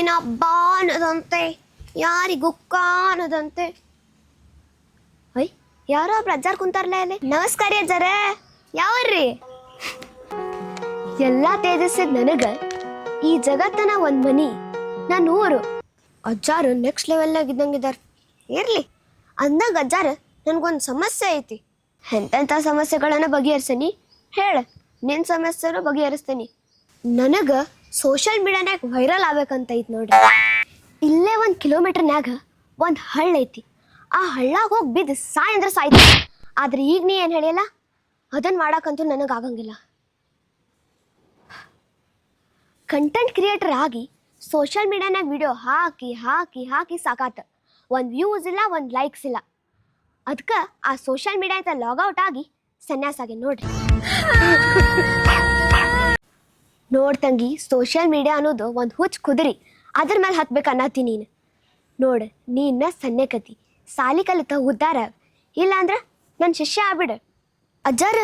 ಯಾರಿನ ಹಬ್ಬ ಅನ್ನೋದಂತೆ ಯಾರಿಗೂ ಅನ್ನೋದಂತೆ. ಅಯ್ಯ ಯಾರೋ ಒಬ್ರು ಅಜ್ಜಾರ್ ಕುಂತಾರಲ್ಲ ಅಲ್ಲಿ. ನಮಸ್ಕಾರ ಅಜ್ಜಾರ, ಯಾವ್ರಿ? ಎಲ್ಲಾ ತೇಜಸ್ಸಿದ್ ನನಗ ಈ ಜಗತ್ತನ ಒಂದ್ ಮನಿ ನಾನು ಊರು. ಅಜ್ಜಾರು ನೆಕ್ಸ್ಟ್ ಲೆವೆಲ್ನಾಗ ಇದ್ದಂಗಿದಾರ. ಇರ್ಲಿ ಅಂದಾಗ ಅಜ್ಜಾರ ನನ್ಗೊಂದು ಸಮಸ್ಯೆ ಐತಿ. ಎಂತೆಂಥ ಸಮಸ್ಯೆಗಳನ್ನ ಬಗೆಹರಿಸೀನಿ ಹೇಳ. ನಿನ್ನ ಸಮಸ್ಯೆನೂ ಬಗೆಹರಿಸ್ತೀನಿ. ನನಗೆ ಸೋಷಿಯಲ್ ಮೀಡಿಯಾನ್ಯಾಗ ವೈರಲ್ ಆಗ್ಬೇಕಂತ ಐತಿ ನೋಡ್ರಿ. ಇಲ್ಲೇ 1 ಕಿಲೋಮೀಟರ್ನ್ಯಾಗ ಒಂದು ಹಳ್ಳ ಐತಿ. ಆ ಹಳ್ಳಾಗ ಹೋಗಿ ಬಿದ್ದು ಸಾಯ್ ಅಂದ್ರೆ ಸಾಯ್ತಿ. ಆದ್ರೆ ಈಗ ನೀ ಏನು ಹೇಳಿಲ್ಲ, ಅದನ್ನು ಮಾಡಕ್ಕಂತೂ ನನಗೆ ಆಗಂಗಿಲ್ಲ. ಕಂಟೆಂಟ್ ಕ್ರಿಯೇಟರ್ ಆಗಿ ಸೋಷಿಯಲ್ ಮೀಡಿಯಾನಾಗ ವಿಡಿಯೋ ಹಾಕಿ ಹಾಕಿ ಹಾಕಿ ಸಾಕಾತ. ಒಂದು ವ್ಯೂಸ್ ಇಲ್ಲ, ಒಂದು ಲೈಕ್ಸ್ ಇಲ್ಲ. ಅದಕ್ಕೆ ಆ ಸೋಷಿಯಲ್ ಮೀಡಿಯಾ ಲಾಗೌಟ್ ಆಗಿ ಸನ್ಯಾಸ ಆಗಿ ನೋಡ್ರಿ. ನೋಡ್ತಂಗಿ, ಸೋಷಿಯಲ್ ಮೀಡಿಯಾ ಅನ್ನೋದು ಒಂದು ಹುಚ್ಚ ಕುದುರಿ, ಅದ್ರ ಮೇಲೆ ಹತ್ಬೇಕು ಅನ್ನತ್ತಿ ನೀನು. ನೋಡು ನೀನ ಸನ್ನೆಕತಿ ಸಾಲಿ ಕಲಿತ ಉದ್ದಾರ, ಇಲ್ಲ ಅಂದ್ರೆ ನನ್ನ ಶಿಷ್ಯ ಆಗ್ಬಿಡು. ಅಜ್ಜಾರ